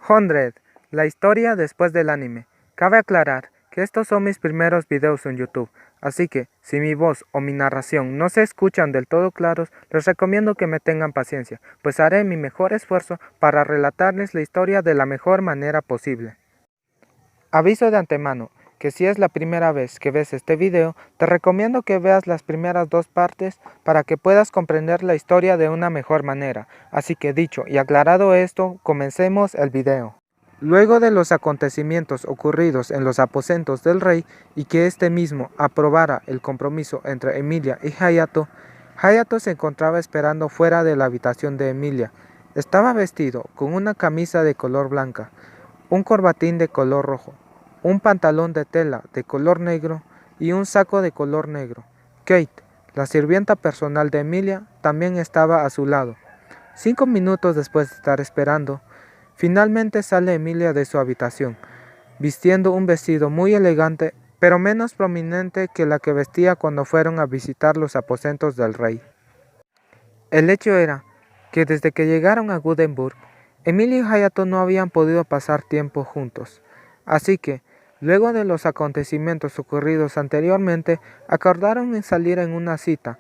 100, la historia después del anime. Cabe aclarar que estos son mis primeros videos en YouTube, así que si mi voz o mi narración no se escuchan del todo claros, les recomiendo que me tengan paciencia, pues haré mi mejor esfuerzo para relatarles la historia de la mejor manera posible. Aviso de antemano que si es la primera vez que ves este video, te recomiendo que veas las primeras dos partes para que puedas comprender la historia de una mejor manera. Así que dicho y aclarado esto, comencemos el video. Luego de los acontecimientos ocurridos en los aposentos del rey y que este mismo aprobara el compromiso entre Emilia y Hayato, Hayato se encontraba esperando fuera de la habitación de Emilia. Estaba vestido con una camisa de color blanca, un corbatín de color rojo, un pantalón de tela de color negro y un saco de color negro. Kate, la sirvienta personal de Emilia, también estaba a su lado. 5 minutos después de estar esperando, finalmente sale Emilia de su habitación, vistiendo un vestido muy elegante, pero menos prominente que la que vestía cuando fueron a visitar los aposentos del rey. El hecho era que desde que llegaron a Gothenburg, Emilia y Hayato no habían podido pasar tiempo juntos, así que, luego de los acontecimientos ocurridos anteriormente, acordaron en salir en una cita.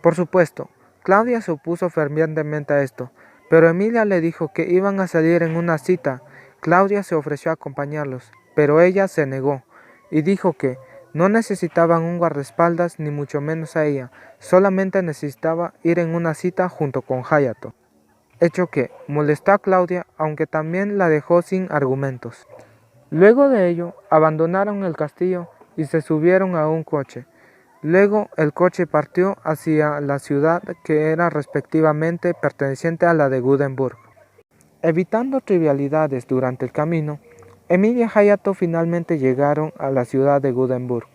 Por supuesto, Claudia se opuso fervientemente a esto, pero Emilia le dijo que iban a salir en una cita. Claudia se ofreció a acompañarlos, pero ella se negó, y dijo que no necesitaban un guardaespaldas ni mucho menos a ella, solamente necesitaba ir en una cita junto con Hayato. Hecho que molestó a Claudia, aunque también la dejó sin argumentos. Luego de ello, abandonaron el castillo y se subieron a un coche. Luego el coche partió hacia la ciudad que era respectivamente perteneciente a la de Gothenburg. Evitando trivialidades durante el camino, Emilia y Hayato finalmente llegaron a la ciudad de Gothenburg,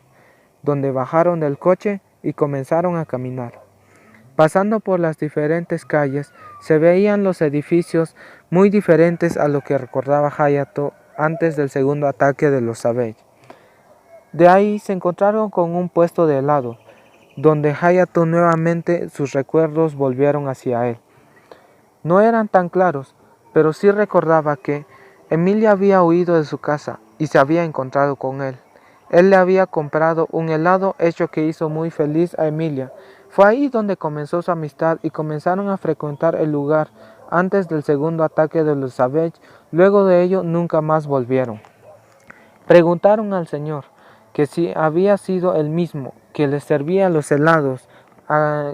donde bajaron del coche y comenzaron a caminar. Pasando por las diferentes calles, se veían los edificios muy diferentes a lo que recordaba Hayato antes del segundo ataque de los Savage. De ahí se encontraron con un puesto de helado, donde Hayato nuevamente sus recuerdos volvieron hacia él. No eran tan claros, pero sí recordaba que Emilia había huido de su casa y se había encontrado con él. Él le había comprado un helado, hecho que hizo muy feliz a Emilia. Fue ahí donde comenzó su amistad y comenzaron a frecuentar el lugar antes del segundo ataque de los Savage. Luego de ello nunca más volvieron. Preguntaron al señor que si había sido el mismo que les servía los helados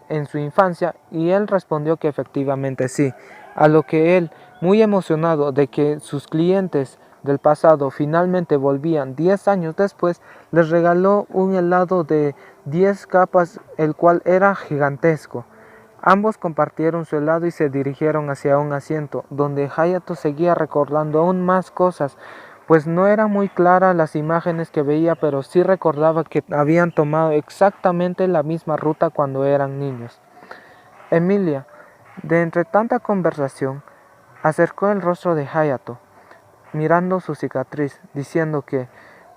en su infancia, y él respondió que efectivamente sí, a lo que él, muy emocionado de que sus clientes del pasado finalmente volvían 10 años después, les regaló un helado de 10 capas, el cual era gigantesco. Ambos compartieron su helado y se dirigieron hacia un asiento, donde Hayato seguía recordando aún más cosas, pues no eran muy claras las imágenes que veía, pero sí recordaba que habían tomado exactamente la misma ruta cuando eran niños. Emilia, de entre tanta conversación, acercó el rostro de Hayato, mirando su cicatriz, diciendo que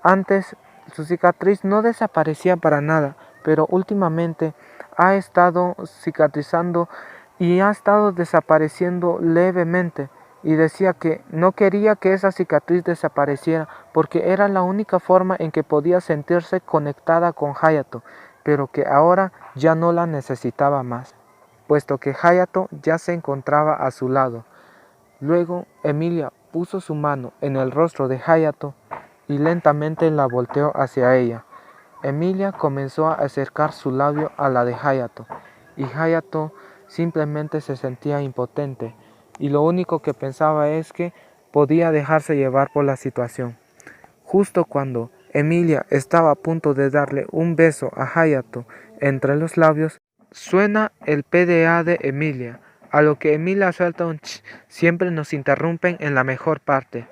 antes su cicatriz no desaparecía para nada, pero últimamente ha estado cicatrizando y ha estado desapareciendo levemente, y decía que no quería que esa cicatriz desapareciera porque era la única forma en que podía sentirse conectada con Hayato, pero que ahora ya no la necesitaba más, puesto que Hayato ya se encontraba a su lado. Luego Emilia puso su mano en el rostro de Hayato y lentamente la volteó hacia ella. Emilia comenzó a acercar su labio a la de Hayato, y Hayato simplemente se sentía impotente, y lo único que pensaba es que podía dejarse llevar por la situación. Justo cuando Emilia estaba a punto de darle un beso a Hayato entre los labios, suena el PDA de Emilia, a lo que Emilia suelta un ch. Siempre nos interrumpen en la mejor parte.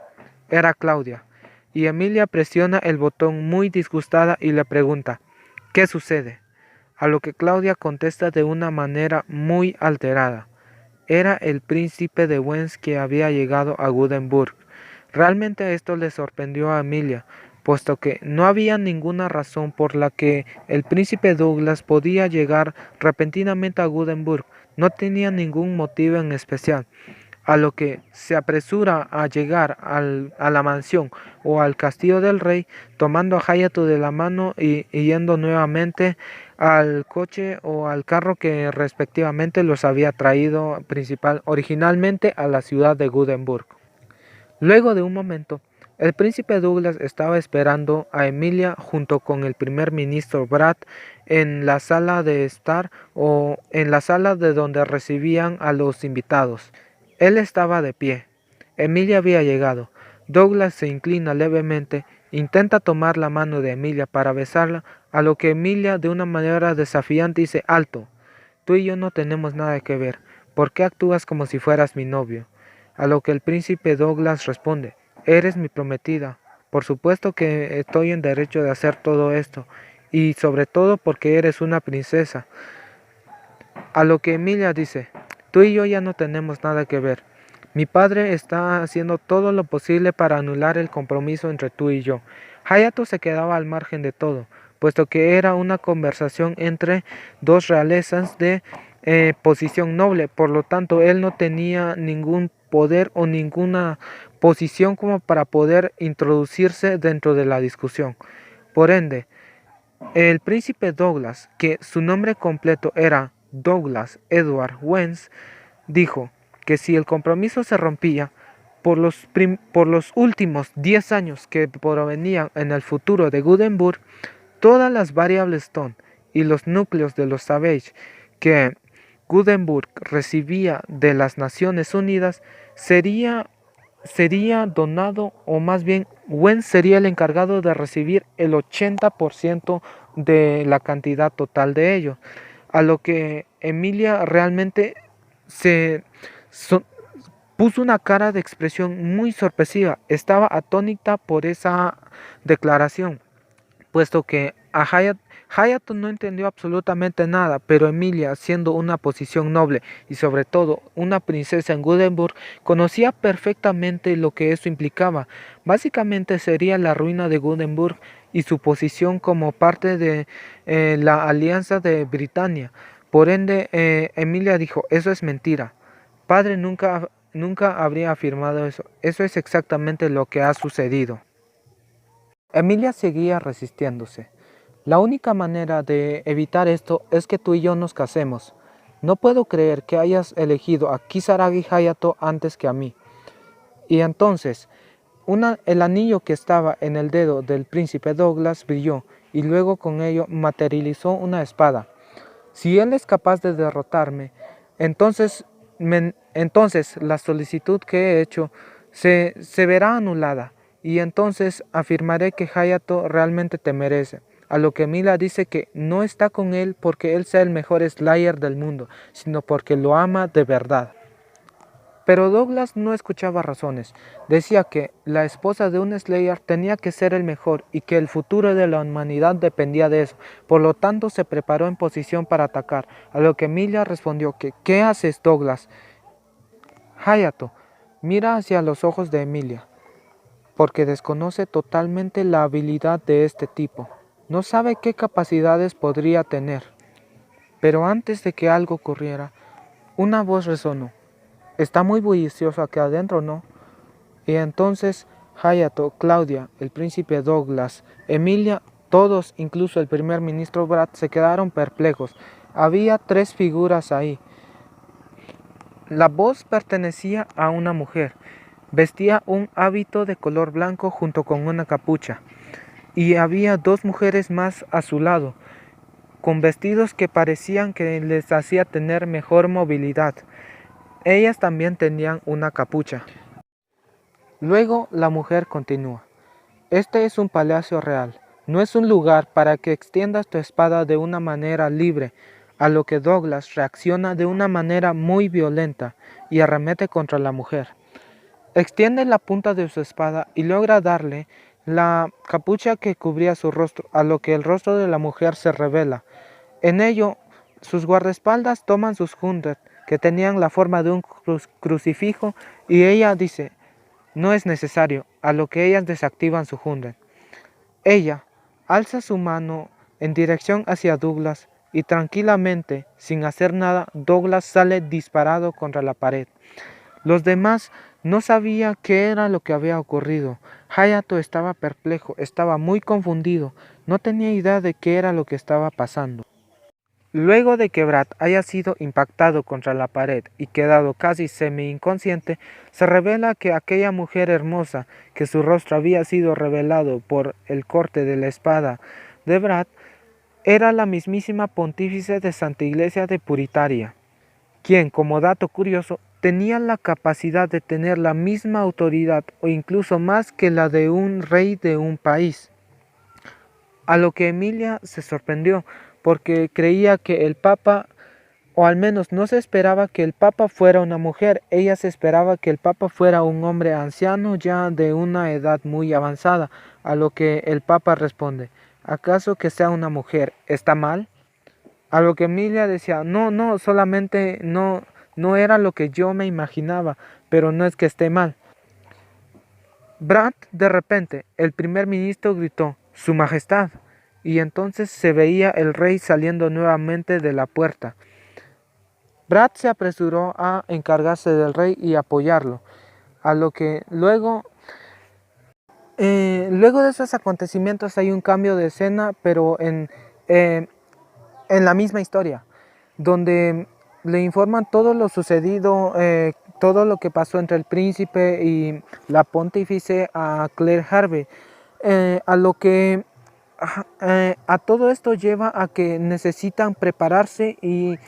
Era Claudia, y Emilia presiona el botón muy disgustada y le pregunta, ¿qué sucede? A lo que Claudia contesta de una manera muy alterada. Era el príncipe de Wens que había llegado a Gothenburg. Realmente esto le sorprendió a Emilia, puesto que no había ninguna razón por la que el príncipe Douglas podía llegar repentinamente a Gothenburg. No tenía ningún motivo en especial. a lo que se apresura a llegar a la mansión o al castillo del rey, tomando a Hayato de la mano y yendo nuevamente al coche o al carro que respectivamente los había traído originalmente a la ciudad de Gothenburg. Luego de un momento, el príncipe Douglas estaba esperando a Emilia junto con el primer ministro Brad en la sala de estar o en la sala de donde recibían a los invitados. Él estaba de pie. Emilia había llegado. Douglas se inclina levemente, intenta tomar la mano de Emilia para besarla, a lo que Emilia de una manera desafiante dice: «Alto, tú y yo no tenemos nada que ver. ¿Por qué actúas como si fueras mi novio?». A lo que el príncipe Douglas responde: «Eres mi prometida. Por supuesto que estoy en derecho de hacer todo esto, y sobre todo porque eres una princesa». A lo que Emilia dice: «Tú y yo ya no tenemos nada que ver. Mi padre está haciendo todo lo posible para anular el compromiso entre tú y yo». Hayato se quedaba al margen de todo, puesto que era una conversación entre dos realezas de posición noble, por lo tanto él no tenía ningún poder o ninguna posición como para poder introducirse dentro de la discusión. Por ende, el príncipe Douglas, que su nombre completo era Douglas Edward Wentz, dijo que si el compromiso se rompía por los últimos 10 años que provenían en el futuro de Gothenburg, todas las variables Stone y los núcleos de los Savage que Gothenburg recibía de las Naciones Unidas sería donado, o más bien Wentz sería el encargado de recibir el 80% de la cantidad total de ello. A lo que Emilia realmente se so- puso una cara de expresión muy sorpresiva. Estaba atónita por esa declaración, puesto que Hayato no entendió absolutamente nada, pero Emilia, siendo una posición noble y sobre todo una princesa en Gothenburg, conocía perfectamente lo que eso implicaba. Básicamente sería la ruina de Gothenburg y su posición como parte de la Alianza de Britania. Por ende, Emilia dijo: «Eso es mentira. Padre nunca habría afirmado eso. Eso es exactamente lo que ha sucedido». Emilia seguía resistiéndose. «La única manera de evitar esto es que tú y yo nos casemos. No puedo creer que hayas elegido a Kisaragi Hayato antes que a mí». Y entonces, el anillo que estaba en el dedo del príncipe Douglas brilló, y luego con ello materializó una espada. «Si él es capaz de derrotarme, entonces la solicitud que he hecho se verá anulada, y entonces afirmaré que Hayato realmente te merece». A lo que Mila dice que no está con él porque él sea el mejor Slayer del mundo, sino porque lo ama de verdad. Pero Douglas no escuchaba razones. Decía que la esposa de un Slayer tenía que ser el mejor y que el futuro de la humanidad dependía de eso. Por lo tanto, se preparó en posición para atacar, a lo que Emilia respondió que «¿Qué haces, Douglas?». Hayato mira hacia los ojos de Emilia, porque desconoce totalmente la habilidad de este tipo. No sabe qué capacidades podría tener. Pero antes de que algo ocurriera, una voz resonó: «Está muy bullicioso aquí adentro, ¿no?». Y entonces Hayato, Claudia, el príncipe Douglas, Emilia, todos, incluso el primer ministro Brad, se quedaron perplejos. Había 3 figuras ahí. La voz pertenecía a una mujer. Vestía un hábito de color blanco junto con una capucha. Y había 2 mujeres más a su lado, con vestidos que parecían que les hacía tener mejor movilidad. Ellas también tenían una capucha. Luego la mujer continúa: «Este es un palacio real, no es un lugar para que extiendas tu espada de una manera libre». A lo que Douglas reacciona de una manera muy violenta y arremete contra la mujer. Extiende la punta de su espada y logra darle la capucha que cubría su rostro, a lo que el rostro de la mujer se revela. En ello, sus guardaespaldas toman sus hunter, que tenían la forma de un crucifijo, y ella dice: «No es necesario», a lo que ellas desactivan su hunter. Ella alza su mano en dirección hacia Douglas y tranquilamente, sin hacer nada, Douglas sale disparado contra la pared. Los demás no sabían qué era lo que había ocurrido. Hayato estaba perplejo, estaba muy confundido, no tenía idea de qué era lo que estaba pasando. Luego de que Brad haya sido impactado contra la pared y quedado casi semi-inconsciente, se revela que aquella mujer hermosa, que su rostro había sido revelado por el corte de la espada de Brad, era la mismísima pontífice de Santa Iglesia de Puritaria, quien, como dato curioso, tenía la capacidad de tener la misma autoridad o incluso más que la de un rey de un país. A lo que Emilia se sorprendió, porque creía que el Papa, o al menos no se esperaba que el Papa fuera una mujer, ella se esperaba que el Papa fuera un hombre anciano ya de una edad muy avanzada, a lo que el Papa responde, ¿acaso que sea una mujer está mal? A lo que Emilia decía, no, no, solamente no era lo que yo me imaginaba, pero no es que esté mal. Brad, de repente, el primer ministro gritó, Su Majestad, y entonces se veía el rey saliendo nuevamente de la puerta. Brad se apresuró a encargarse del rey y apoyarlo, a lo que luego de esos acontecimientos hay un cambio de escena, pero en la misma historia, donde le informan todo lo sucedido, todo lo que pasó entre el príncipe y la pontífice a Claire Harvey, a lo que a todo esto lleva a que necesitan prepararse y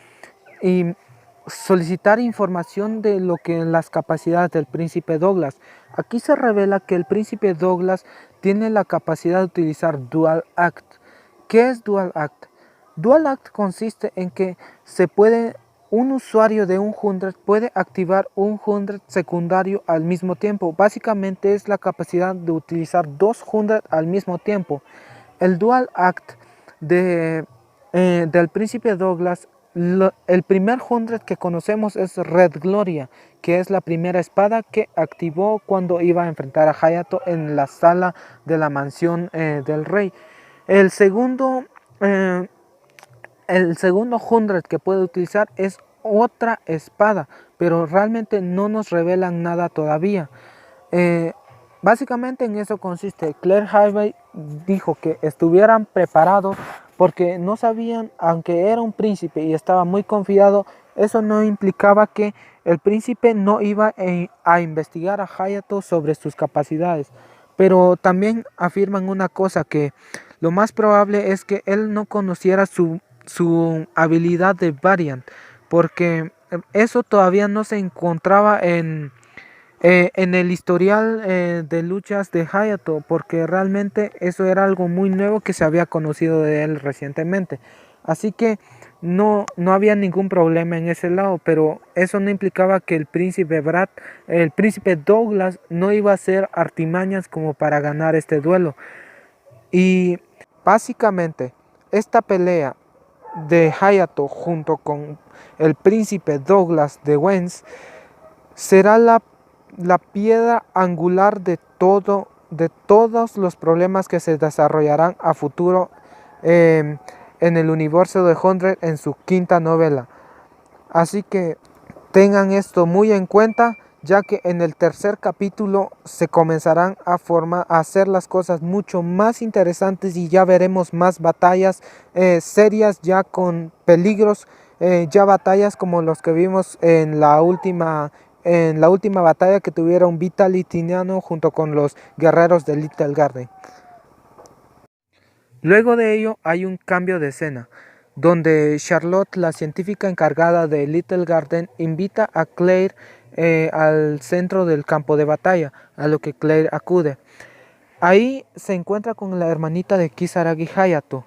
solicitar información de lo que las capacidades del príncipe Douglas. Aquí se revela que el príncipe Douglas tiene la capacidad de utilizar Dual Act. ¿Qué es Dual Act? Dual Act consiste en que un usuario de un 100 puede activar un 100 secundario al mismo tiempo. Básicamente es la capacidad de utilizar dos 100 al mismo tiempo. El Dual Act del príncipe Douglas, el primer 100 que conocemos es Red Gloria, que es la primera espada que activó cuando iba a enfrentar a Hayato en la sala de la mansión del rey. El segundo, eh, el segundo 100 que puede utilizar es otra espada, pero realmente no nos revelan nada todavía. Eh, Básicamente en eso consiste. Claire Harvey dijo que estuvieran preparados porque no sabían, aunque era un príncipe y estaba muy confiado, eso no implicaba que el príncipe no iba a investigar a Hayato sobre sus capacidades. Pero también afirman una cosa, que lo más probable es que él no conociera su habilidad de Variant, porque eso todavía no se encontraba en el historial de luchas de Hayato, porque realmente eso era algo muy nuevo que se había conocido de él recientemente. Así que no había ningún problema en ese lado, pero eso no implicaba que el príncipe Douglas no iba a hacer artimañas como para ganar este duelo. Y básicamente esta pelea de Hayato junto con el príncipe Douglas de Wens será la piedra angular de todos los problemas que se desarrollarán a futuro en el universo de 100 en su quinta novela. Así que tengan esto muy en cuenta, ya que en el tercer capítulo se comenzarán a hacer las cosas mucho más interesantes y ya veremos más batallas serias, ya con peligros, ya batallas como los que vimos en la última batalla que tuvieron Vital y Tiniano junto con los guerreros de Little Garden. Luego de ello hay un cambio de escena, donde Charlotte, la científica encargada de Little Garden, invita a Claire al centro del campo de batalla, a lo que Claire acude. Ahí se encuentra con la hermanita de Kisaragi Hayato,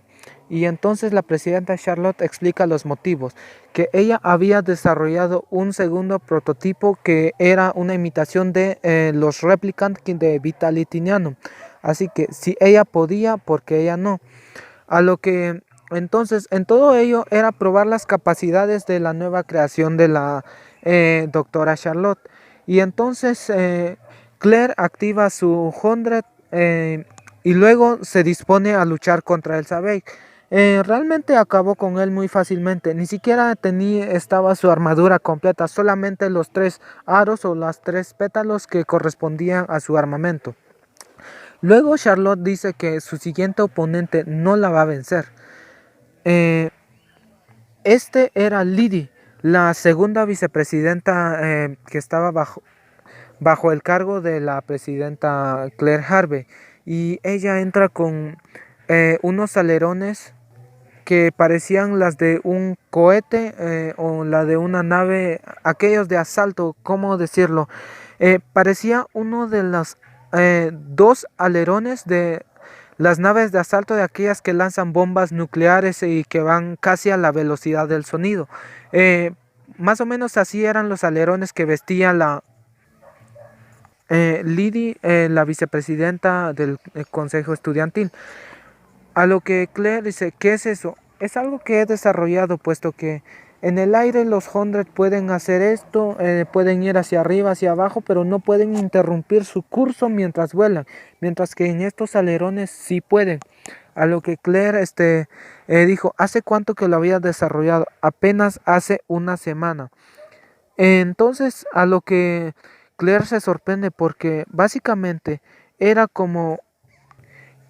y entonces la presidenta Charlotte explica los motivos, que ella había desarrollado un segundo prototipo que era una imitación de los Replicant de Vitalitiniano, así que si ella podía, porque ella no. A lo que entonces en todo ello era probar las capacidades de la nueva creación de la doctora Charlotte. Y entonces Claire activa su 100 y luego se dispone a luchar contra Elsa Bake. Realmente acabó con él muy fácilmente. Ni siquiera estaba su armadura completa, solamente los tres aros o las tres pétalos que correspondían a su armamento. Luego Charlotte dice que su siguiente oponente no la va a vencer. Eh, Este era Lydie, la segunda vicepresidenta que estaba bajo el cargo de la presidenta Claire Harvey. Y ella entra con unos alerones que parecían las de un cohete o la de una nave, aquellos de asalto, ¿cómo decirlo? Parecía uno de los dos alerones de las naves de asalto de aquellas que lanzan bombas nucleares y que van casi a la velocidad del sonido. Eh, Más o menos así eran los alerones que vestía Lydie, la vicepresidenta del Consejo Estudiantil. A lo que Claire dice, ¿qué es eso? Es algo que he desarrollado, puesto que en el aire los Hundred pueden hacer esto, pueden ir hacia arriba, hacia abajo, pero no pueden interrumpir su curso mientras vuelan, mientras que en estos alerones sí pueden. A lo que Claire dijo, ¿hace cuánto que lo había desarrollado? Apenas hace una semana. Entonces, a lo que Claire se sorprende porque básicamente era como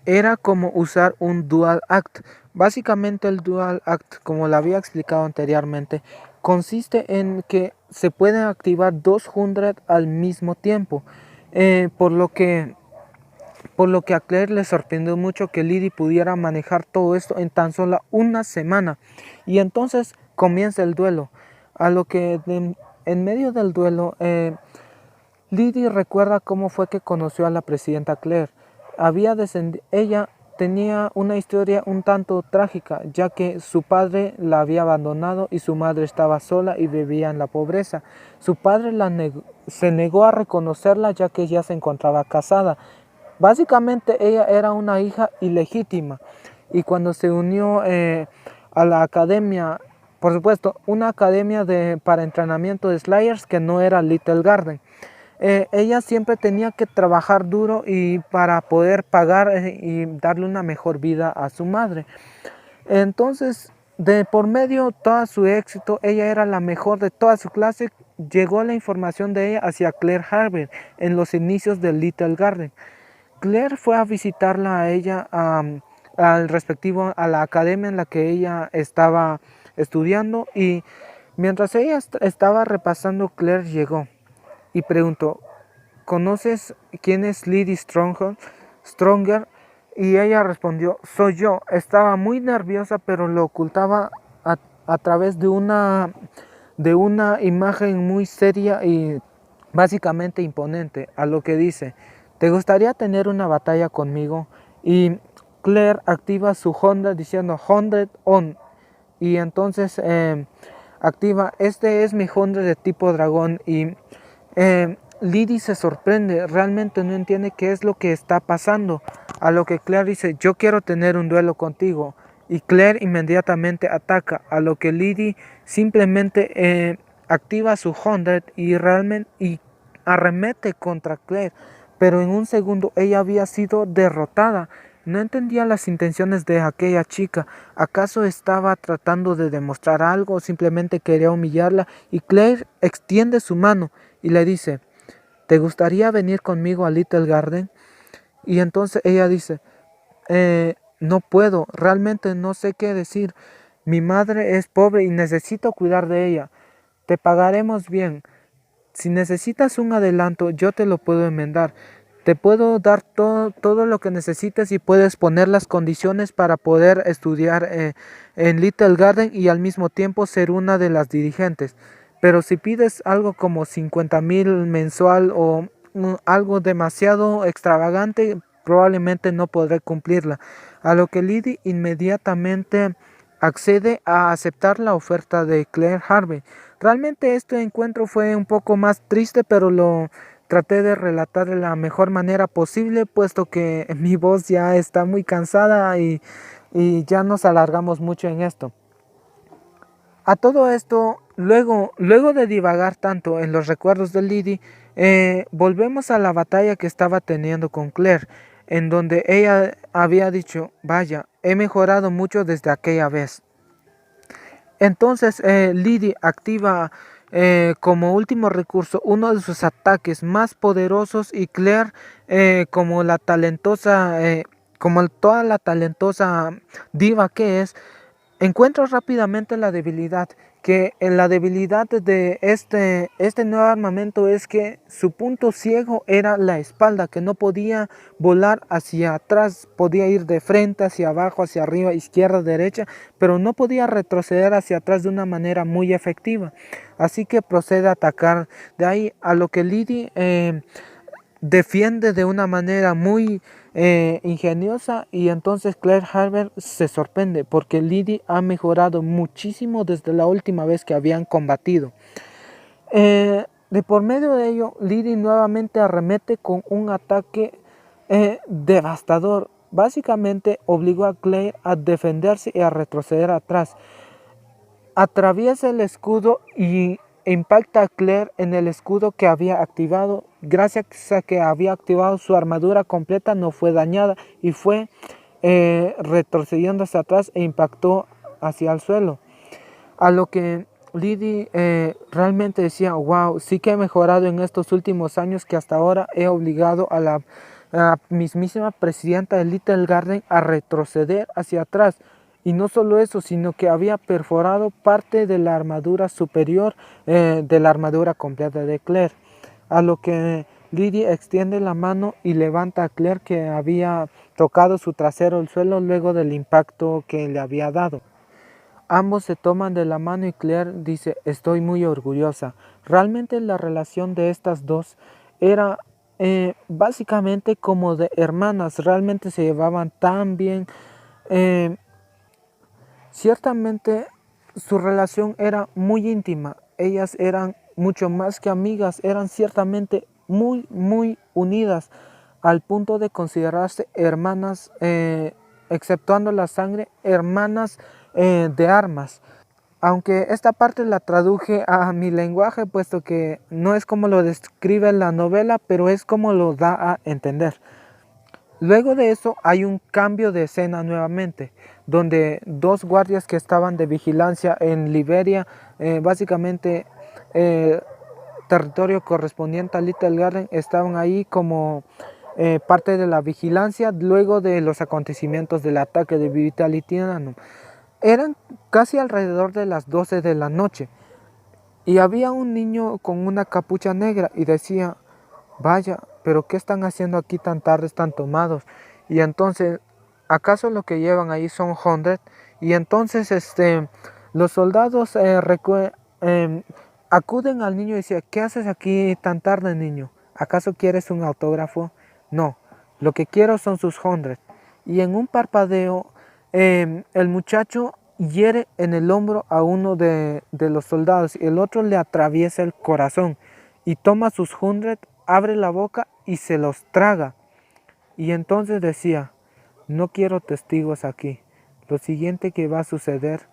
era como usar un dual act. Básicamente el dual act, como lo había explicado anteriormente, consiste en que se pueden activar dos hundred al mismo tiempo. Eh, por lo que por lo que a Claire le sorprendió mucho que Lydie pudiera manejar todo esto en tan solo una semana. Y entonces comienza el duelo. A lo que en medio del duelo, Lydie recuerda cómo fue que conoció a la presidenta Claire. Ella tenía una historia un tanto trágica, ya que su padre la había abandonado y su madre estaba sola y vivía en la pobreza. Su padre se negó a reconocerla, ya que ella se encontraba casada. Básicamente ella era una hija ilegítima, y cuando se unió a la academia, por supuesto, una academia para entrenamiento de Slayers que no era Little Garden, ella siempre tenía que trabajar duro y para poder pagar y darle una mejor vida a su madre. Entonces, de por medio de todo su éxito, ella era la mejor de toda su clase. Llegó la información de ella hacia Claire Harvey en los inicios de Little Garden. Claire fue a visitarla a ella, al respectivo, a la academia en la que ella estaba estudiando, y mientras ella estaba repasando, Claire llegó y preguntó, ¿conoces quién es Lydie Stronger? Y ella respondió, soy yo. Estaba muy nerviosa, pero lo ocultaba a través de una imagen muy seria y básicamente imponente, a lo que dice, ¿te gustaría tener una batalla conmigo? Y Claire activa su Honda diciendo 100 on, y entonces activa, este es mi Honda de tipo dragón, y Lydie se sorprende, realmente no entiende qué es lo que está pasando, a lo que Claire dice, yo quiero tener un duelo contigo, y Claire inmediatamente ataca, a lo que Lydie simplemente activa su 100 y arremete contra Claire, pero en un segundo ella había sido derrotada. No entendía las intenciones de aquella chica. ¿Acaso estaba tratando de demostrar algo o simplemente quería humillarla? Y Claire extiende su mano y le dice, ¿te gustaría venir conmigo a Little Garden? Y entonces ella dice, no puedo, realmente no sé qué decir. Mi madre es pobre y necesito cuidar de ella. Te pagaremos bien. Si necesitas un adelanto, yo te lo puedo enmendar. Te puedo dar todo lo que necesites y puedes poner las condiciones para poder estudiar en Little Garden y al mismo tiempo ser una de las dirigentes. Pero si pides algo como 50,000 mensual o algo demasiado extravagante, probablemente no podré cumplirla. A lo que Lydie inmediatamente accede a aceptar la oferta de Claire Harvey. Realmente este encuentro fue un poco más triste, pero lo traté de relatar de la mejor manera posible, puesto que mi voz ya está muy cansada y ya nos alargamos mucho en esto. A todo esto, luego de divagar tanto en los recuerdos de Lydie, volvemos a la batalla que estaba teniendo con Claire, en donde ella había dicho, vaya, he mejorado mucho desde aquella vez. Entonces Lydie activa como último recurso uno de sus ataques más poderosos y Claire como la talentosa, como toda la talentosa diva que es, encuentra rápidamente la debilidad, que en la debilidad de este nuevo armamento es que su punto ciego era la espalda, que no podía volar hacia atrás, podía ir de frente, hacia abajo, hacia arriba, izquierda, derecha, pero no podía retroceder hacia atrás de una manera muy efectiva. Así que procede a atacar. De ahí a lo que Lydie defiende de una manera muy ingeniosa, y entonces Claire Harper se sorprende porque Lydie ha mejorado muchísimo desde la última vez que habían combatido. De por medio de ello, Lydie nuevamente arremete con un ataque devastador. Básicamente obligó a Claire a defenderse y a retroceder atrás. Atraviesa el escudo y impacta a Claire en el escudo que había activado. Gracias a que había activado, su armadura completa no fue dañada y fue retrocediendo hacia atrás e impactó hacia el suelo. A lo que Lydie realmente decía: wow, sí que he mejorado en estos últimos años, que hasta ahora he obligado a la mismísima presidenta de Little Garden a retroceder hacia atrás. Y no solo eso, sino que había perforado parte de la armadura superior de la armadura completa de Claire. A lo que Lydie extiende la mano y levanta a Claire, que había tocado su trasero al suelo luego del impacto que le había dado. Ambos se toman de la mano y Claire dice: estoy muy orgullosa. Realmente la relación de estas dos era básicamente como de hermanas. Realmente se llevaban tan bien. Ciertamente su relación era muy íntima. Ellas eran mucho más que amigas, eran ciertamente muy unidas, al punto de considerarse hermanas, exceptuando la sangre, hermanas de armas. Aunque esta parte la traduje a mi lenguaje, puesto que no es como lo describe la novela, pero es como lo da a entender. Luego de eso hay un cambio de escena nuevamente, donde dos guardias que estaban de vigilancia en Liberia, básicamente territorio correspondiente a Little Garden, estaban ahí como parte de la vigilancia luego de los acontecimientos del ataque de Vitality. Eran casi alrededor de las 12 de la noche y había un niño con una capucha negra y decía: vaya, pero ¿qué están haciendo aquí tan tarde, están tomados? Y entonces, ¿acaso lo que llevan ahí son 100? Y entonces los soldados acuden al niño y dicen: ¿qué haces aquí tan tarde, niño? ¿Acaso quieres un autógrafo? No, lo que quiero son sus 100. Y en un parpadeo, el muchacho hiere en el hombro a uno de los soldados y el otro le atraviesa el corazón y toma sus 100, abre la boca y se los traga. Y entonces decía: no quiero testigos aquí, lo siguiente que va a suceder.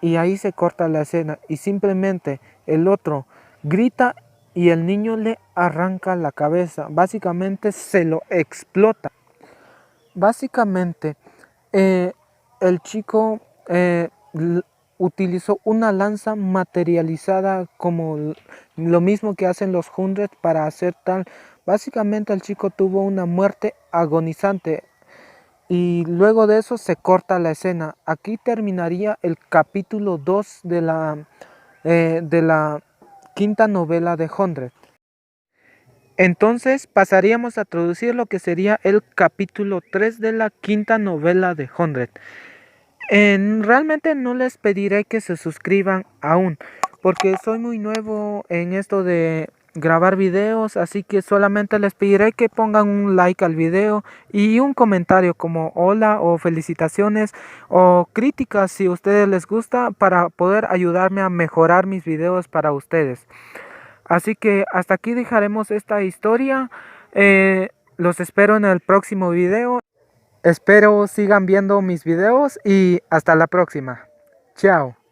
Y ahí se corta la escena y simplemente el otro grita y el niño le arranca la cabeza, básicamente se lo explota. Básicamente el chico utilizó una lanza materializada, como lo mismo que hacen los 100 para hacer tal. Básicamente el chico tuvo una muerte agonizante y luego de eso se corta la escena. Aquí terminaría el capítulo 2 de la quinta novela de 100. Entonces pasaríamos a traducir lo que sería el capítulo 3 de la quinta novela de 100. Realmente no les pediré que se suscriban aún, porque soy muy nuevo en esto de grabar videos, así que solamente les pediré que pongan un like al video y un comentario como hola o felicitaciones o críticas si a ustedes les gusta, para poder ayudarme a mejorar mis videos para ustedes. Así que hasta aquí dejaremos esta historia. Los espero en el próximo video. Espero sigan viendo mis videos y hasta la próxima. Chao.